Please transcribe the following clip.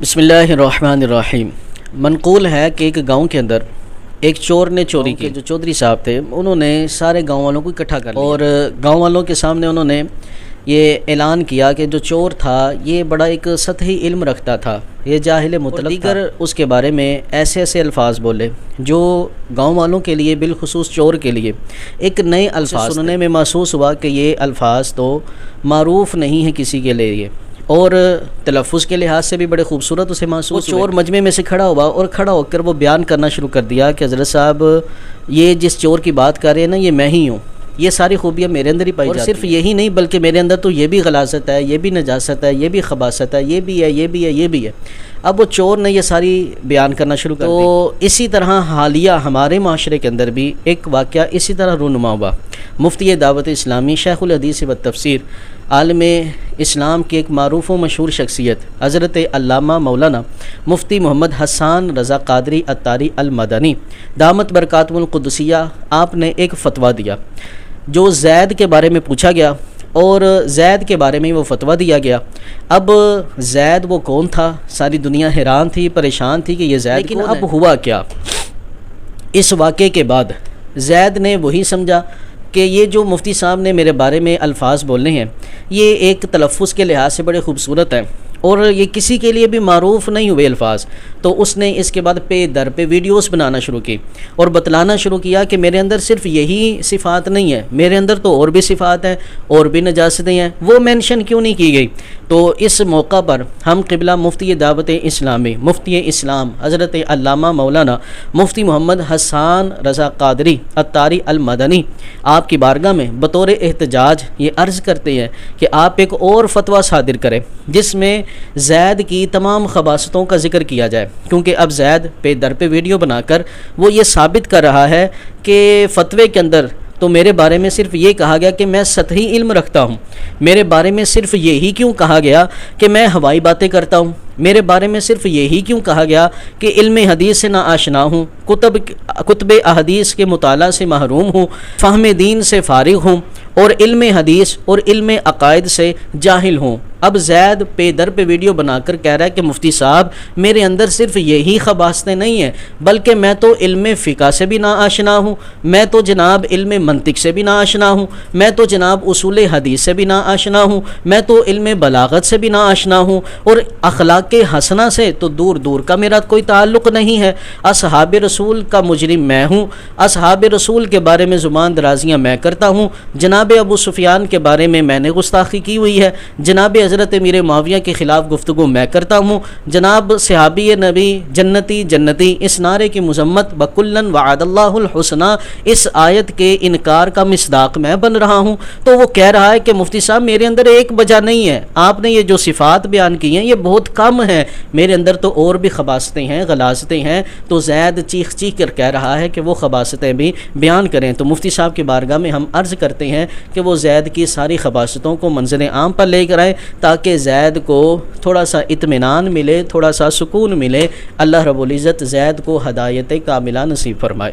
بسم اللہ الرحمن الرحیم۔ منقول ہے کہ ایک گاؤں کے اندر ایک چور نے چوری کی۔ جو چودھری صاحب تھے انہوں نے سارے گاؤں والوں کو اکٹھا کر لیا اور گاؤں والوں کے سامنے انہوں نے یہ اعلان کیا کہ جو چور تھا یہ بڑا ایک سطحی علم رکھتا تھا، یہ جاہل مطلق تھا۔ دیگر اس کے بارے میں ایسے ایسے الفاظ بولے جو گاؤں والوں کے لیے بالخصوص چور کے لیے ایک نئے الفاظ سننے میں محسوس ہوا کہ یہ الفاظ تو معروف نہیں ہے کسی کے لیے، اور تلفظ کے لحاظ سے بھی بڑے خوبصورت اسے محسوس ہوئے۔ چور مجمع میں سے کھڑا ہوا اور کھڑا ہو کر وہ بیان کرنا شروع کر دیا کہ حضرت صاحب یہ جس چور کی بات کر رہے ہیں نا، یہ میں ہی ہوں، یہ ساری خوبیاں میرے اندر ہی پائی جاتی ہیں، اور صرف یہی نہیں بلکہ میرے اندر تو یہ بھی غلاظت ہے، یہ بھی نجاست ہے، یہ بھی خباثت ہے، یہ بھی ہے، یہ بھی ہے، یہ بھی ہے۔ اب وہ چور نے یہ ساری بیان کرنا شروع کر دی۔ تو اسی طرح حالیہ ہمارے معاشرے کے اندر بھی ایک واقعہ اسی طرح رونما ہوا۔ مفتی دعوت اسلامی، شیخ الحدیث و تفسیر، عالم اسلام کی ایک معروف و مشہور شخصیت حضرت علامہ مولانا مفتی محمد حسان رضا قادری عطاری المدنی دامت برکاتہ القدسیہ، آپ نے ایک فتویٰ دیا جو زید کے بارے میں پوچھا گیا، اور زید کے بارے میں وہ فتویٰ دیا گیا۔ اب زید وہ کون تھا؟ ساری دنیا حیران تھی، پریشان تھی کہ یہ زید لیکن اب ہوا کیا؟ اس واقعے کے بعد زید نے وہی سمجھا کہ یہ جو مفتی صاحب نے میرے بارے میں الفاظ بولنے ہیں یہ ایک تلفظ کے لحاظ سے بڑے خوبصورت ہیں اور یہ کسی کے لیے بھی معروف نہیں ہوئے الفاظ، تو اس نے اس کے بعد پہ در پہ ویڈیوز بنانا شروع کی اور بتلانا شروع کیا کہ میرے اندر صرف یہی صفات نہیں ہے، میرے اندر تو اور بھی صفات ہیں، اور بھی نجاستیں ہیں، وہ مینشن کیوں نہیں کی گئی؟ تو اس موقع پر ہم قبلہ مفتی دعوت اسلامی، مفتی اسلام حضرت علامہ مولانا مفتی محمد حسان رضا قادری عطاری المدنی آپ کی بارگاہ میں بطور احتجاج یہ عرض کرتے ہیں کہ آپ ایک اور فتویٰ صادر کریں جس میں زید کی تمام خباثتوں کا ذکر کیا جائے، کیونکہ اب زید پہ در پہ ویڈیو بنا کر وہ یہ ثابت کر رہا ہے کہ فتوے کے اندر تو میرے بارے میں صرف یہ کہا گیا کہ میں سطحی علم رکھتا ہوں، میرے بارے میں صرف یہی کیوں کہا گیا کہ میں ہوائی باتیں کرتا ہوں، میرے بارے میں صرف یہی کیوں کہا گیا کہ علم حدیث سے نا آشنا ہوں، کتب احادیث کے مطالعہ سے محروم ہوں، فہم دین سے فارغ ہوں، اور علم حدیث اور علم عقائد سے جاہل ہوں۔ اب زید پہ در پہ ویڈیو بنا کر کہہ رہا ہے کہ مفتی صاحب میرے اندر صرف یہی خباثتیں نہیں ہیں بلکہ میں تو علم فقہ سے بھی نا آشنا ہوں، میں تو جناب علم منطق سے بھی نا آشنا ہوں، میں تو جناب اصول حدیث سے بھی نا آشنا ہوں، میں تو علم بلاغت سے بھی نا آشنا ہوں، اور اخلاق حسنہ سے تو دور دور کا میرا کوئی تعلق نہیں ہے۔ اصحاب رسول کا مجرم میں ہوں، اصحاب رسول کے بارے میں زبان درازیاں میں کرتا ہوں، جناب ابو سفیان کے بارے میں نے گستاخی کی ہوئی ہے، جناب حضرت امیر معاویہ کے خلاف گفتگو میں کرتا ہوں، جناب صحابی نبی جنتی جنتی اس نعرے کی مذمت بکلن وعد اللہ الحسنہ اس آیت کے انکار کا مصداق میں بن رہا ہوں۔ تو وہ کہہ رہا ہے کہ مفتی صاحب میرے اندر ایک وجہ نہیں ہے، آپ نے یہ جو صفات بیان کی ہیں یہ بہت کم ہے، میرے اندر تو اور بھی خباثتیں ہیں، غلاظتیں ہیں۔ تو زید چیخ چیخ کر کہہ رہا ہے کہ وہ خباثتیں بھی بیان کریں۔ تو مفتی صاحب کی بارگاہ میں ہم عرض کرتے ہیں کہ وہ زید کی ساری خباثتوں کو منظر عام پر لے کر آئیں تاکہ زید کو تھوڑا سا اطمینان ملے، تھوڑا سا سکون ملے۔ اللہ رب العزت زید کو ہدایت کاملہ نصیب فرمائے۔